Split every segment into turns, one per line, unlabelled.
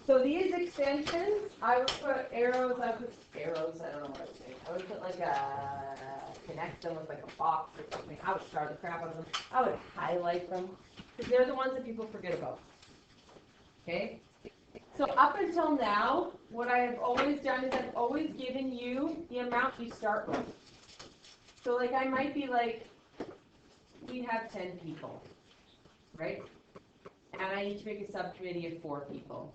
So these extensions, I would put arrows, I don't know what to say. I would put like connect them with like a box or something. I would star the crap out of them. I would highlight them, because they're the ones that people forget about. Okay? So up until now, what I have always done is I've always given you the amount you start with. So like I might be like, we have 10 people, right? And I need to make a subcommittee of 4 people.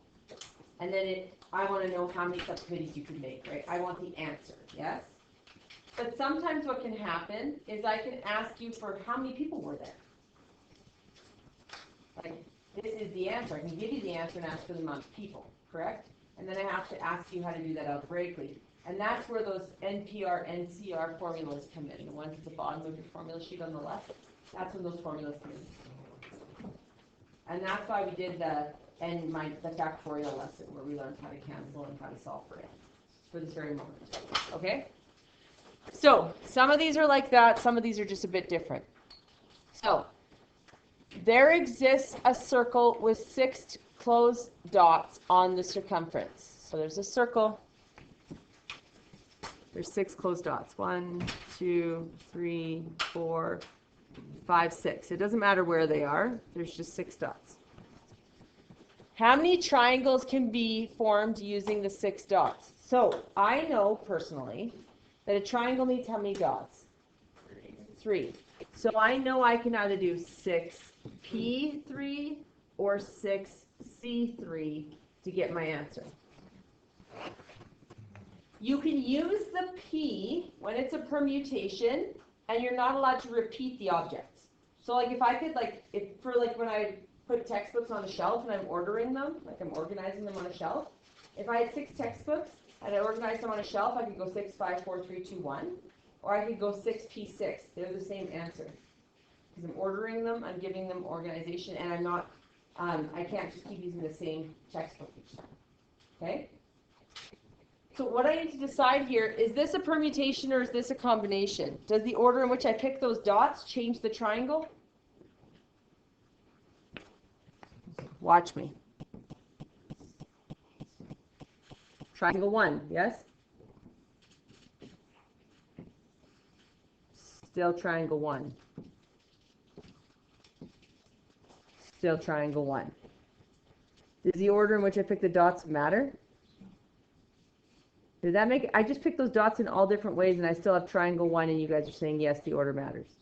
And then I want to know how many subcommittees you can make, right? I want the answer, yes? But sometimes what can happen is I can ask you for how many people were there. Like, this is the answer. I can give you the answer and ask for the amount of people, correct? And then I have to ask you how to do that algebraically. And that's where those NPR, NCR formulas come in. The ones at the bottom of your formula sheet on the left, that's when those formulas come in. And that's why we did the factorial lesson where we learned how to cancel and how to solve for it for this very moment. Okay? So some of these are like that, some of these are just a bit different. So there exists a circle with 6 closed dots on the circumference. So there's a circle. There's 6 closed dots. 1, 2, 3, 4, 5, 6. It doesn't matter where they are. There's just 6 dots. How many triangles can be formed using the 6 dots? So I know personally that a triangle needs how many dots? 3. So I know I can either do 6p3 or 6c3 to get my answer. You can use the p when it's a permutation and you're not allowed to repeat the objects. So like if I could when I put textbooks on a shelf and I'm ordering them, like I'm organizing them on a shelf. If I had 6 textbooks and I organized them on a shelf, I could go 6, 5, 4, 3, 2, 1. Or I could go 6p6. They're the same answer. Because I'm ordering them, I'm giving them organization, and I'm not, I can't just keep using the same textbook each time. Okay? So what I need to decide here, is this a permutation or is this a combination? Does the order in which I pick those dots change the triangle? Watch me. Triangle 1, yes? Still triangle 1. Still triangle 1. Does the order in which I pick the dots matter? Does that make, I just picked those dots in all different ways and I still have triangle 1 and you guys are saying yes, the order matters.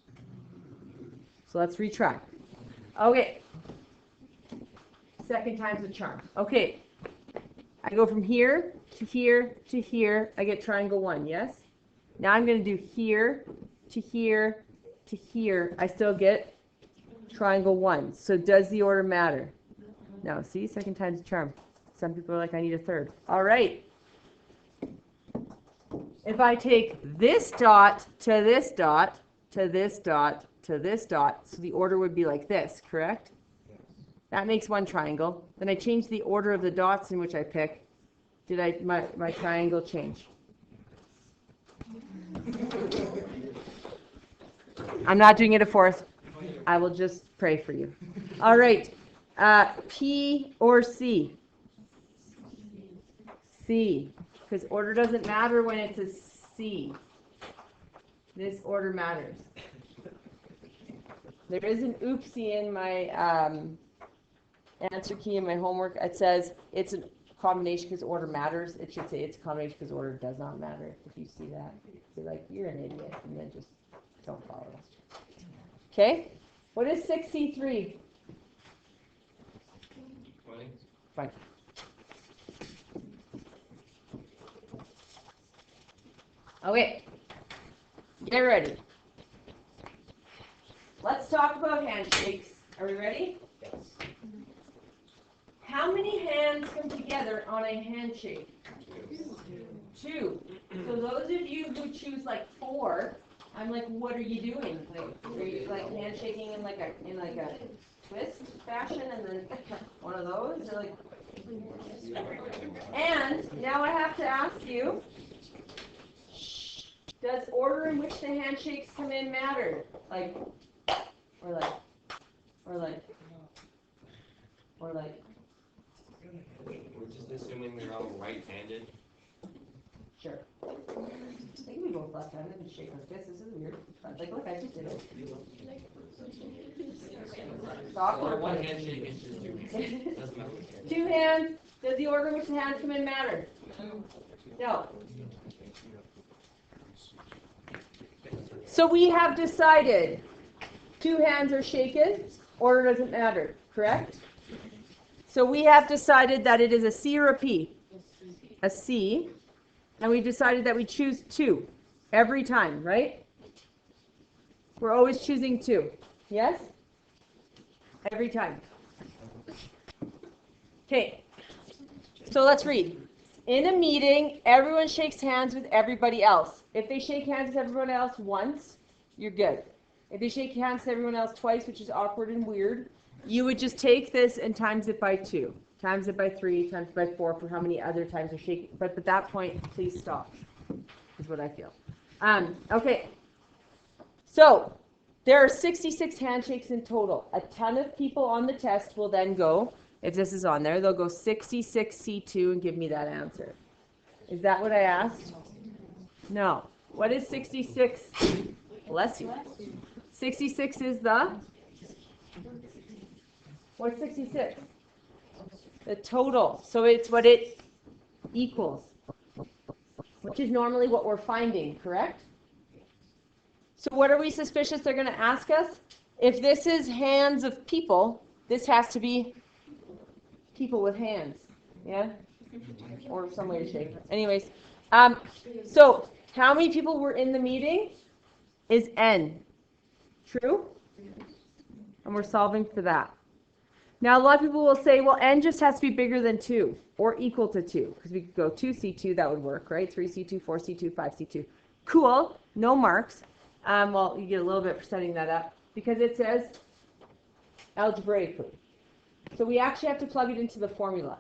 So let's retract. Okay. Second time's the charm. Okay. I go from here to here to here. I get triangle 1, yes? Now I'm going to do here to here to here. I still get triangle 1. So does the order matter? No. See, second time's the charm. Some people are like, I need a third. All right. If I take this dot to this dot to this dot to this dot, so the order would be like this, correct? That makes one triangle. Then I change the order of the dots in which I pick. Did my triangle change? I'm not doing it a fourth. I will just pray for you. All right. P or C? C. Because order doesn't matter when it's a C. This order matters. There is an oopsie in my answer key in my homework. It says it's a combination because order matters. It should say it's a combination because order does not matter. If you see that, you're like, you're an idiot, and then just don't follow us. Okay? What is 6C3?
20.
Fine. Okay. Get ready. Let's talk about handshakes. Are we ready?
Yes.
How many hands come together on a handshake? 2. So those of you who choose like 4, I'm like, what are you doing? Like, are you like handshaking in like a twist fashion, and then one of those? Or like, and now I have to ask you, does order in which the handshakes come in matter? Like, or like, or like, or like.
assuming they're all right-handed?
Sure. They can be both left-handed and shake like this. This is weird. Like, look, I just did it.
Or one handshake is just two. Doesn't matter.
Two hands. Does the order in which the hands come in matter? No. So we have decided two hands are shaken. Order doesn't matter. Correct? So we have decided that it is a C or a P. A C. And we decided that we choose two every time, right? We're always choosing two. Yes? Every time. Okay. So let's read. In a meeting, everyone shakes hands with everybody else. If they shake hands with everyone else once, you're good. If they shake hands with everyone else twice, which is awkward and weird, you would just take this and times it by 2. Times it by 3, times it by 4 for how many other times you're shaking. But at that point, please stop, is what I feel. Okay. So there are 66 handshakes in total. A ton of people on the test will then go, if this is on there, they'll go 66C2 and give me that answer. Is that what I asked? No. What is 66? Bless you. 66 is the? What's 66? The total. So it's what it equals, which is normally what we're finding, correct? So what are we suspicious they're going to ask us? If this is hands of people, this has to be people with hands, yeah? Or some way to shake. Anyways, so how many people were in the meeting is N. True? And we're solving for that. Now, a lot of people will say, well, N just has to be bigger than 2 or equal to 2, because we could go 2C2, that would work, right? 3C2, 4C2, 5C2. Cool, no marks. Well, you get a little bit for setting that up, because it says algebraically. So we actually have to plug it into the formula.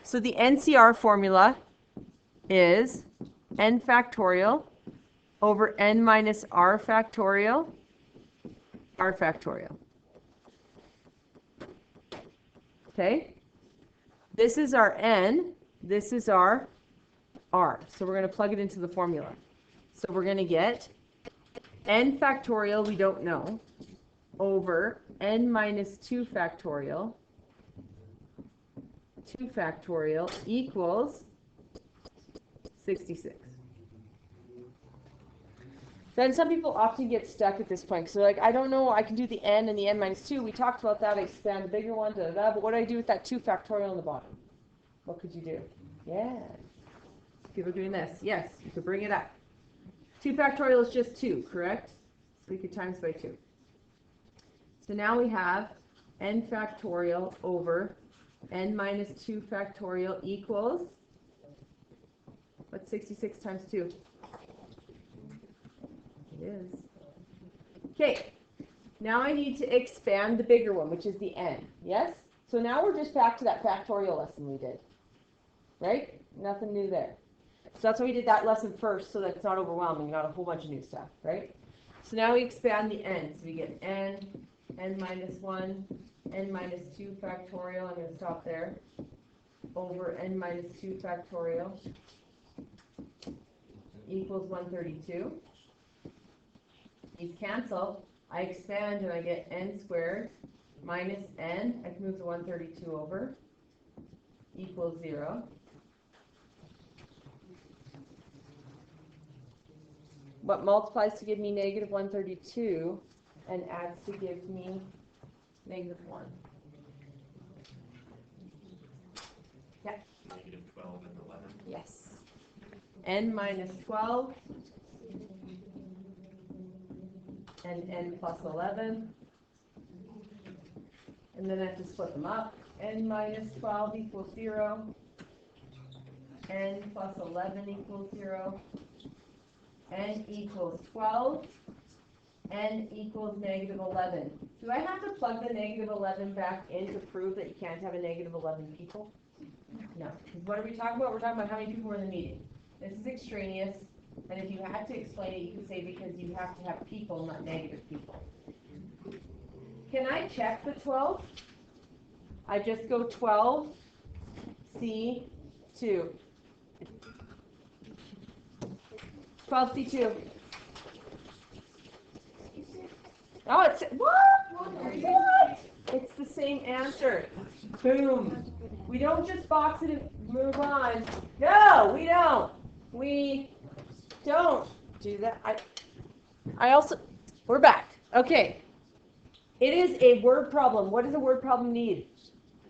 So the NCR formula is N factorial over N minus R factorial, R factorial. Okay? This is our N, this is our R. So we're going to plug it into the formula. So we're going to get N factorial, we don't know, over N minus 2 factorial equals 66. Then some people often get stuck at this point because they're like, I don't know, I can do the N and the N minus 2. We talked about that, I expand the bigger one, but what do I do with that 2 factorial on the bottom? What could you do? Yeah. People are doing this. Yes, you could bring it up. 2 factorial is just 2, correct? So we could times by 2. So now we have N factorial over N minus 2 factorial equals, what's 66 times 2? It is. Okay, now I need to expand the bigger one, which is the N, yes? So now we're just back to that factorial lesson we did, right? Nothing new there. So that's why we did that lesson first, so that it's not overwhelming, not a whole bunch of new stuff, right? So now we expand the N, so we get N, N minus 1, N minus 2 factorial, I'm going to stop there, over N minus 2 factorial equals 132. These cancel. I expand and I get N squared minus N. I can move the 132 over. Equals 0. What multiplies to give me negative 132 and adds to give me negative 1? Yeah.
Negative 12 and 11.
Yes. N minus 12 and N plus 11. And then I have to split them up. N minus 12 equals 0. N plus 11 equals 0. N equals 12. N equals negative 11. Do I have to plug the negative 11 back in to prove that you can't have a negative 11 people? No. Because what are we talking about? We're talking about how many people were in the meeting. This is extraneous. And if you had to explain it, you could say because you have to have people, not negative people. Can I check the 12? I just go 12, C, 2. 12C2. Oh, it's what? What? It's the same answer. Boom. We don't just box it and move on. No, we don't. We don't do that. I also, we're back. Okay. It is a word problem. What does a word problem need?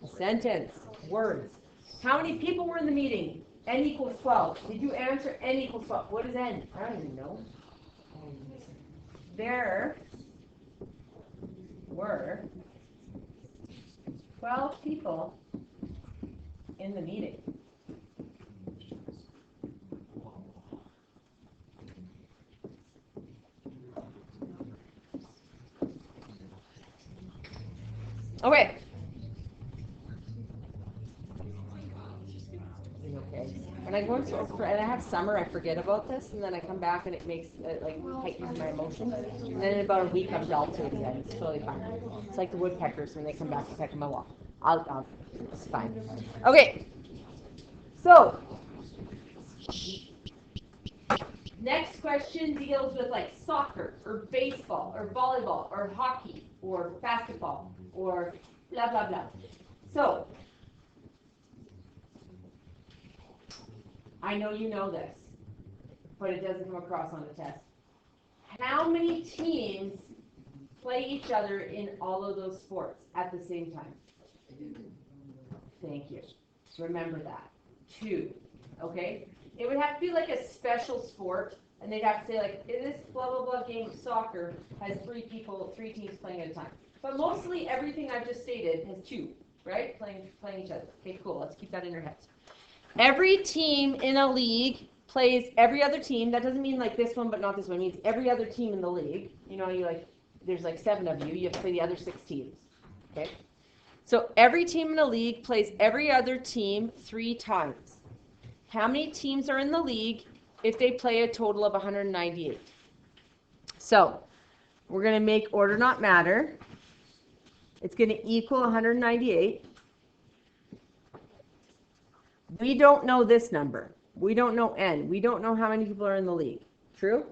A sentence. Words. How many people were in the meeting? N equals 12. Did you answer N equals 12? What is N? I don't even know. There were 12 people in the meeting. Okay. Okay. When I go into and I have summer, I forget about this, and then I come back and it makes like heightens my emotions. And then in about a week, I'm dull to it again. It's totally fine. It's like the woodpeckers when they come back to peck them off. It's fine. Okay. So next question deals with like soccer or baseball or volleyball or hockey or basketball or blah blah blah. So I know you know this, but it doesn't come across on the test. How many teams play each other in all of those sports at the same time? Thank you. Remember that. 2. Okay? It would have to be like a special sport, and they'd have to say like, this blah blah blah game of soccer has 3 teams playing at a time. But mostly everything I've just stated has 2, right? Playing each other. Okay, cool. Let's keep that in your heads. Every team in a league plays every other team. That doesn't mean like this one, but not this one. It means every other team in the league. You know, there's like 7 of you. You have to play the other 6 teams. Okay? So every team in a league plays every other team 3 times. How many teams are in the league if they play a total of 198? So we're going to make order not matter. It's going to equal 198. We don't know this number. We don't know N. We don't know how many people are in the league. True?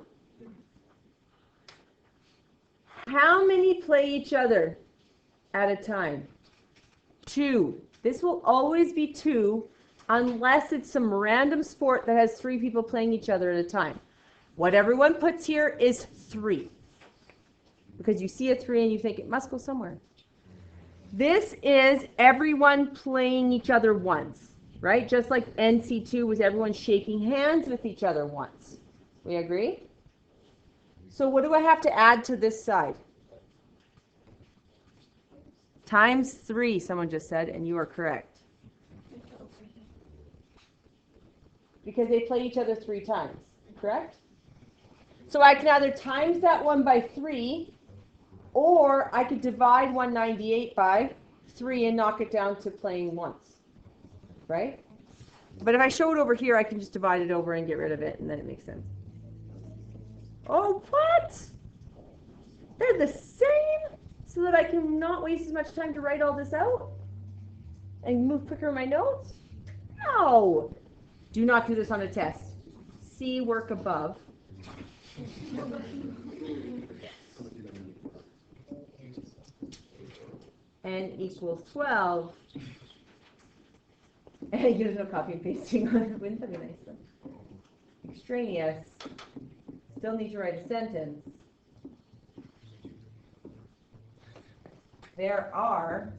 How many play each other at a time? 2. This will always be 2 unless it's some random sport that has 3 people playing each other at a time. What everyone puts here is 3. Because you see a 3 and you think it must go somewhere. This is everyone playing each other once. Right? Just like NC2 was everyone shaking hands with each other once. We agree? So what do I have to add to this side? Times 3, someone just said, and you are correct. Because they play each other 3 times, correct? So I can either times that one by 3, or I could divide 198 by 3 and knock it down to playing once. Right? But if I show it over here, I can just divide it over and get rid of it, and then it makes sense. Oh, what? They're the same? So that I can not waste as much time to write all this out? And move quicker in my notes? No! Do not do this on a test. See work above. N equals 12. And there's no copy and pasting on it. Wouldn't that be nice though? Extraneous. Still need to write a sentence. There are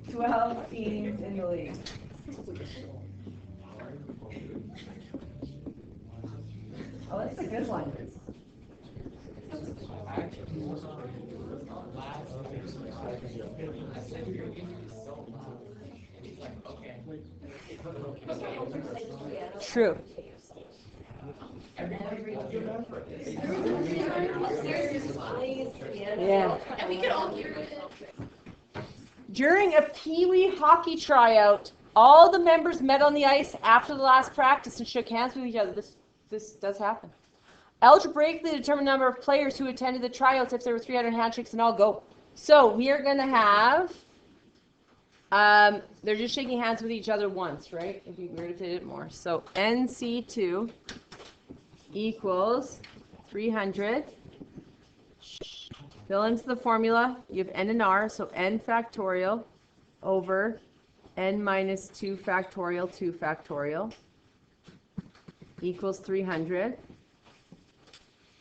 12 teams in the league. Oh, that's a good one. True. Yeah.
And we could all hear it.
During a Pee-wee hockey tryout, all the members met on the ice after the last practice and shook hands with each other. This does happen. Algebraically determine the number of players who attended the tryouts if there were 300 handshakes and all go. So we are going to have They're just shaking hands with each other once, right? It'd be weird if they did it more. So NC2 equals 300. Fill into the formula. You have N and R, so N factorial over N minus 2 factorial 2 factorial equals 300,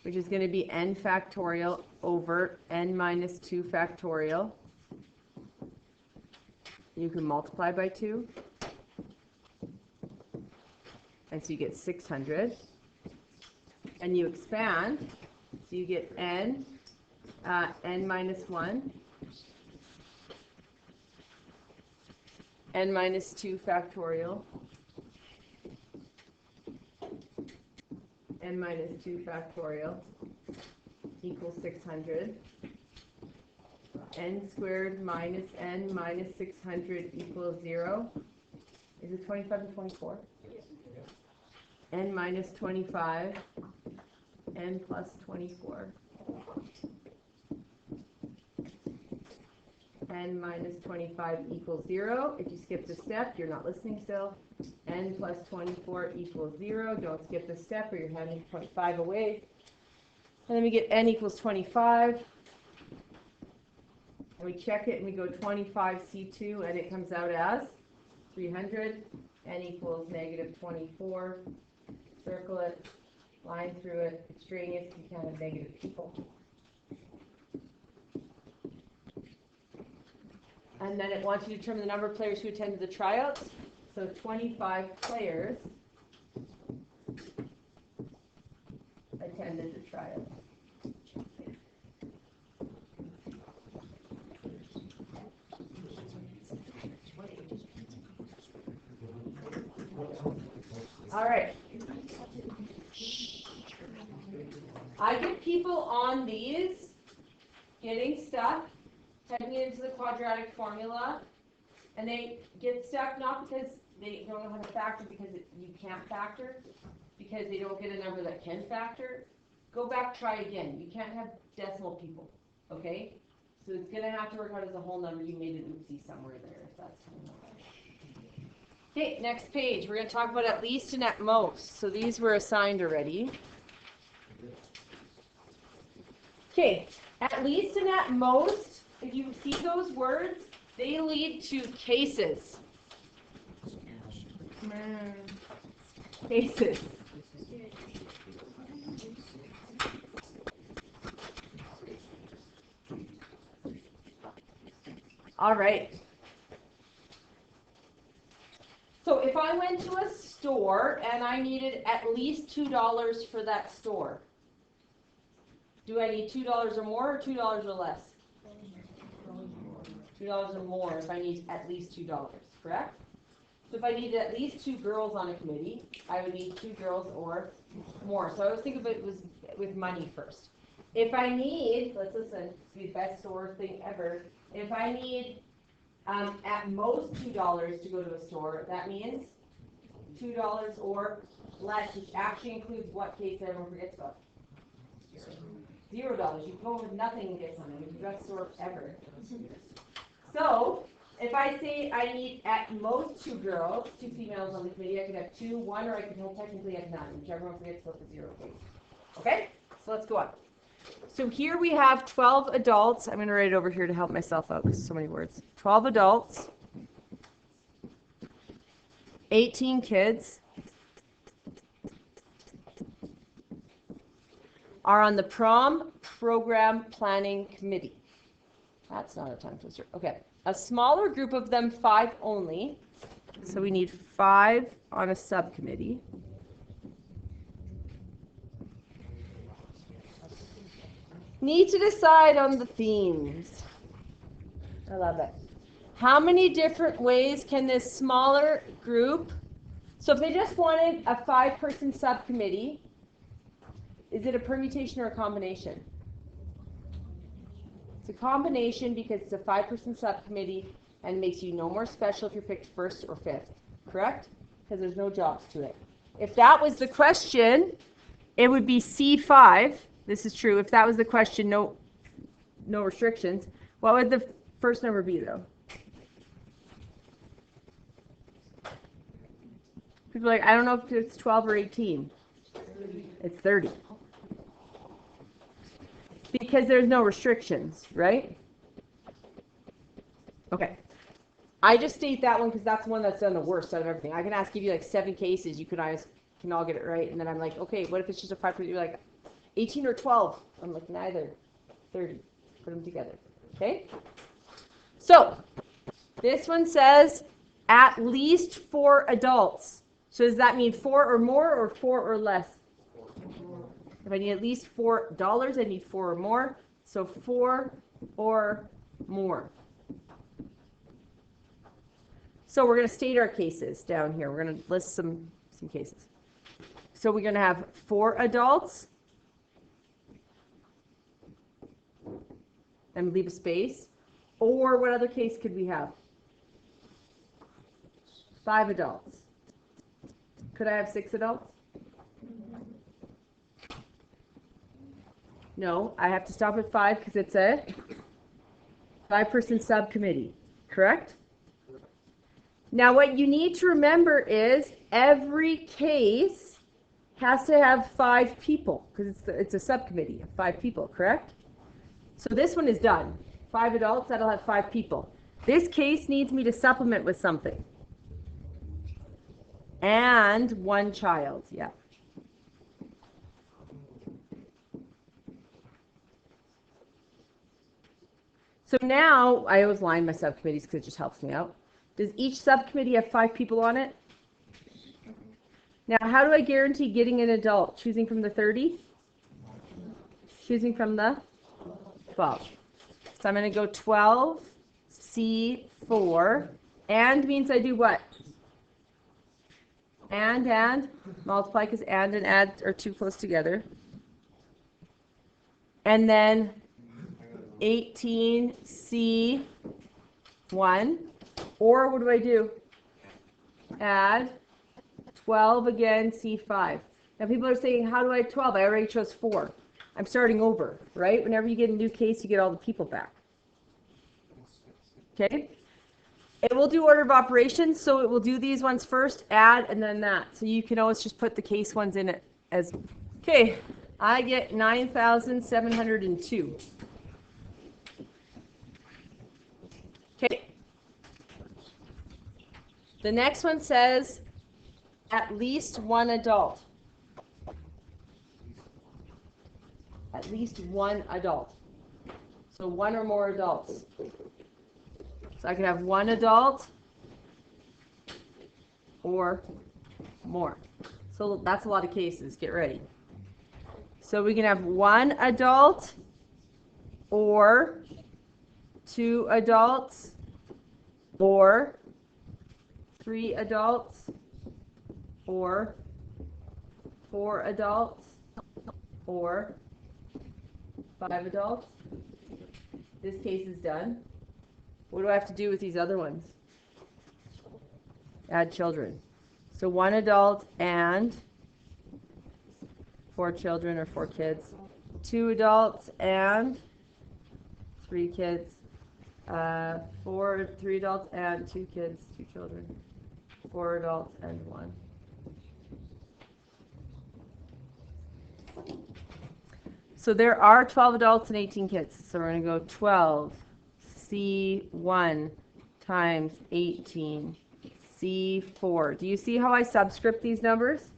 which is going to be N factorial over N minus 2 factorial. You can multiply by 2. And so you get 600. And you expand. So you get N, N minus 1, N minus 2 factorial, N minus 2 factorial equals 600. N squared minus N minus 600 equals 0. Is it 25 and 24? N minus 25, N plus 24. N minus 25 equals 0. If you skip the step, you're not listening still. N plus 24 equals 0. Don't skip the step or you're having 25 away. And then we get N equals 25. And we check it and we go 25C2 and it comes out as 300. N equals negative 24. Circle it, line through it, extraneous, you can't have negative people. And then it wants you to determine the number of players who attended the tryouts. So 25 players attended the tryouts. All right. I get people on these getting stuck, typing it into the quadratic formula, and they get stuck not because they don't know how to factor, because you can't factor, because they don't get a number that can factor. Go back, try again. You can't have decimal people, okay? So it's going to have to work out as a whole number. You made an oopsie somewhere there, if that's okay, next page. We're going to talk about at least and at most. So these were assigned already. Okay, at least and at most, if you see those words, they lead to cases. Cases. All right. So if I went to a store and I needed at least $2 for that store, do I need $2 or more or $2 or less? $2 or more if I need at least $2, correct? So if I needed at least 2 girls on a committee, I would need 2 girls or more. So I always think of it with money first. If I need, let's listen, it's the best store thing ever. If I need at most $2 to go to a store, that means $2 or less, which actually includes what case everyone forgets about? $0. You go with nothing and get something. It's the best store ever. So if I say I need at most 2 girls, 2 females on the committee, I could have 2, 1, or I could technically have none, whichever one forgets about the 0 case. Okay? So let's go on. So here we have 12 adults. I'm going to write it over here to help myself out because so many words. 12 adults, 18 kids are on the prom program planning committee. That's not a tongue twister. Okay. A smaller group of them, 5 only. So we need 5 on a subcommittee. Need to decide on the themes. I love it. How many different ways can this smaller group, so if they just wanted a 5-person subcommittee, is it a permutation or a combination? It's a combination because it's a 5-person subcommittee and makes you no more special if you're picked first or fifth, correct? Because there's no jobs to it. If that was the question, it would be C5. This is true. If that was the question, no restrictions. What would the first number be, though? People are like, I don't know if it's 12 or 18. It's 30. Because there's no restrictions, right? Okay. I just state that one because that's the one that's done the worst out of everything. I can give you like 7 cases. You can all get it right. And then I'm like, okay, what if it's just a 5%? You're like, 18 or 12. I'm like, neither. 30. Put them together. Okay? So, this one says at least 4 adults. So does that mean 4 or more or 4 or less? If I need at least $4, I need 4 or more. So 4 or more. So we're going to state our cases down here. We're going to list some cases. So we're going to have 4 adults and leave a space. Or what other case could we have? 5 adults. Could I have 6 adults? No, I have to stop at 5 because it's a 5-person subcommittee, correct? Now what you need to remember is every case has to have 5 people because it's a subcommittee of 5 people, correct? So this one is done. 5 adults, that'll have 5 people. This case needs me to supplement with something. And 1 child, yeah. So now, I always line my subcommittees because it just helps me out. Does each subcommittee have 5 people on it? Now, how do I guarantee getting an adult? Choosing from the 30? Choosing from the 12. So I'm going to go 12, C4, and means I do what? And, multiply because and add are too close together. And then 18C1, or what do? Add 12 again, C5. Now people are saying, how do I 12? I already chose 4. I'm starting over, right? Whenever you get a new case, you get all the people back. Okay? It will do order of operations, so it will do these ones first, add, and then that. So you can always just put the case ones in it as, okay, I get 9,702. Okay. The next one says at least 1 adult. At least 1 adult. So 1 or more adults. So I can have 1 adult or more. So that's a lot of cases. Get ready. So we can have 1 adult or 2 adults or 3 adults or 4 adults or 5 adults. This case is done. What do I have to do with these other ones? Add children. So 1 adult and 4 children or 4 kids. 2 adults and 3 kids. 3 adults and 2 kids, 2 children. 4 adults and 1. So there are 12 adults and 18 kids. So we're going to go 12 C1 times 18 C4. Do you see how I subscript these numbers?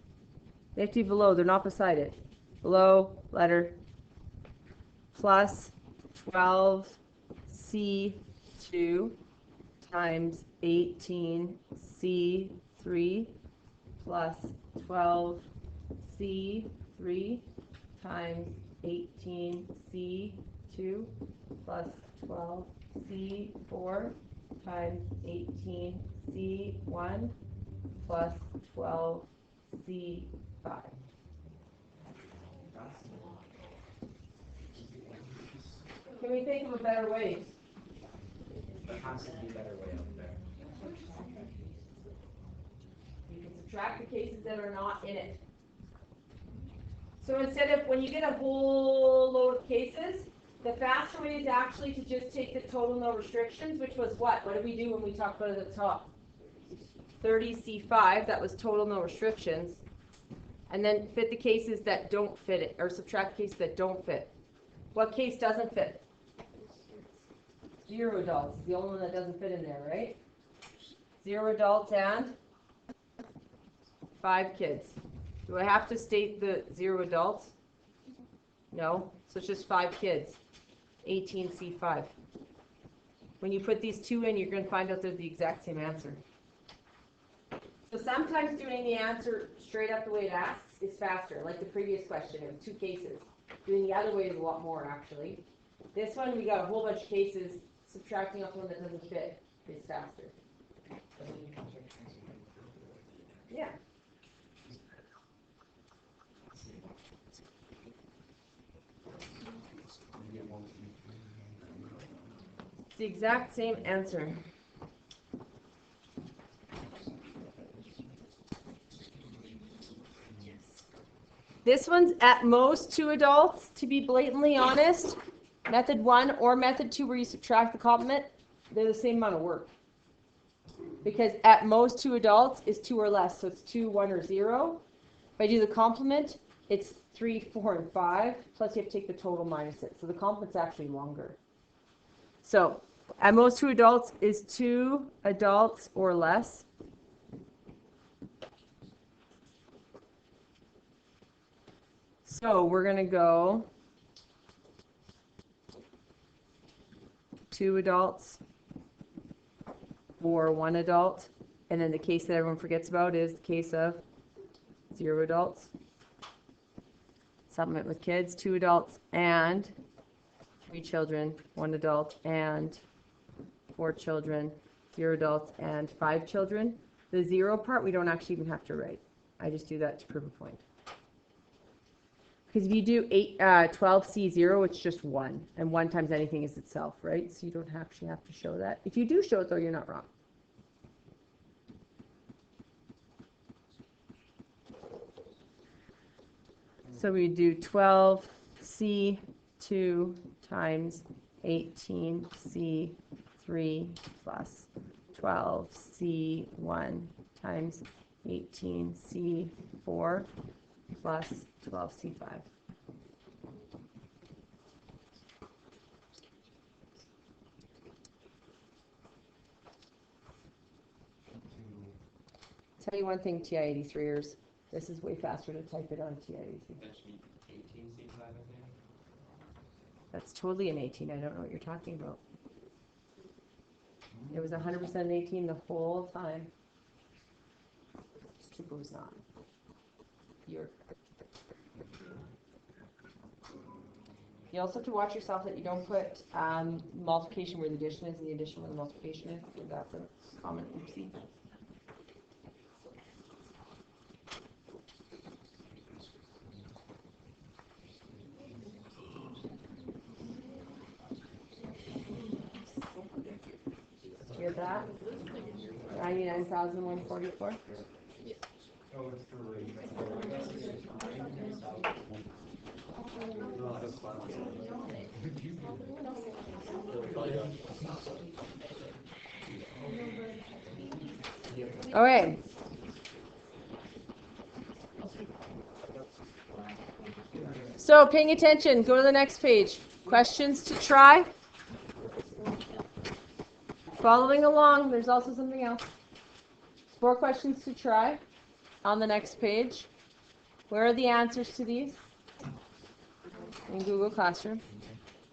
They have to be below. They're not beside it. Below letter plus 12 C2 times 18 C3 plus 12 C3 times 18 C2 plus 12 C4 times 18 C1 plus 12 C5. Can we think of a better way?
There has to be a better way out there.
You can subtract the cases that are not in it. So instead of, when you get a whole load of cases, the faster way is actually to just take the total no restrictions, which was what? What did we do when we talked about it at the top? 30C5, that was total no restrictions. And then fit the cases that don't fit it, or subtract cases that don't fit. What case doesn't fit? 0 adults is the only one that doesn't fit in there, right? 0 adults and 5 kids. Do I have to state the 0 adults? No, so it's just 5 kids. 18C5. When you put these two in, you're going to find out they're the exact same answer. So sometimes doing the answer straight up the way it asks is faster, like the previous question, it was 2 cases. Doing the other way is a lot more, actually. This one, we got a whole bunch of cases. Subtracting off one that doesn't fit is faster. Yeah. It's the exact same answer. This one's at most 2 adults, to be blatantly honest. Method 1 or method 2 where you subtract the complement, they're the same amount of work. Because at most 2 adults is 2 or less, so it's 2, 1, or 0. If I do the complement, it's 3, 4, and 5, plus you have to take the total minus it. So the complement's actually longer. So at most 2 adults is 2 adults or less. So we're going to go 2 adults or 1 adult. And then the case that everyone forgets about is the case of 0 adults. Supplement with kids, 2 adults and 3 children, 1 adult and 4 children, 0 adults and 5 children. The 0 part we don't actually even have to write. I just do that to prove a point. Because if you do 12C0, it's just 1. And 1 times anything is itself, right? So you don't actually have to show that. If you do show it, though, you're not wrong. So we do 12C2 times 18C3 plus 12C1 times 18C4 plus 12C5. Tell you one thing, TI-83ers, this is way faster to type it on TI-83. That's totally an 18. I don't know what you're talking about. It was 100% an 18 the whole time. It was not. You're You also have to watch yourself that you don't put multiplication where the addition is and the addition where the multiplication is. That's a common oopsie. You get that? 99,144. All right. So paying attention, go to the next page. Questions to try. Following along, there's also something else. 4 questions to try on the next page. Where are the answers to these? In Google Classroom.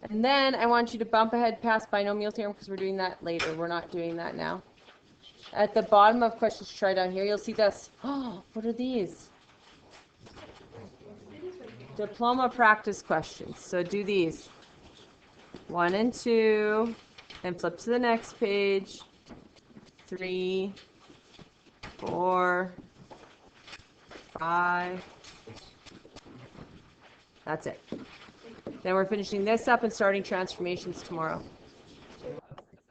And then I want you to bump ahead past binomial theorem because we're doing that later. We're not doing that now. At the bottom of questions to try down here, you'll see this. Oh, what are these? Diploma practice questions. So do these. 1 and 2. And flip to the next page. 3, 4, 5. That's it. Then we're finishing this up and starting transformations tomorrow.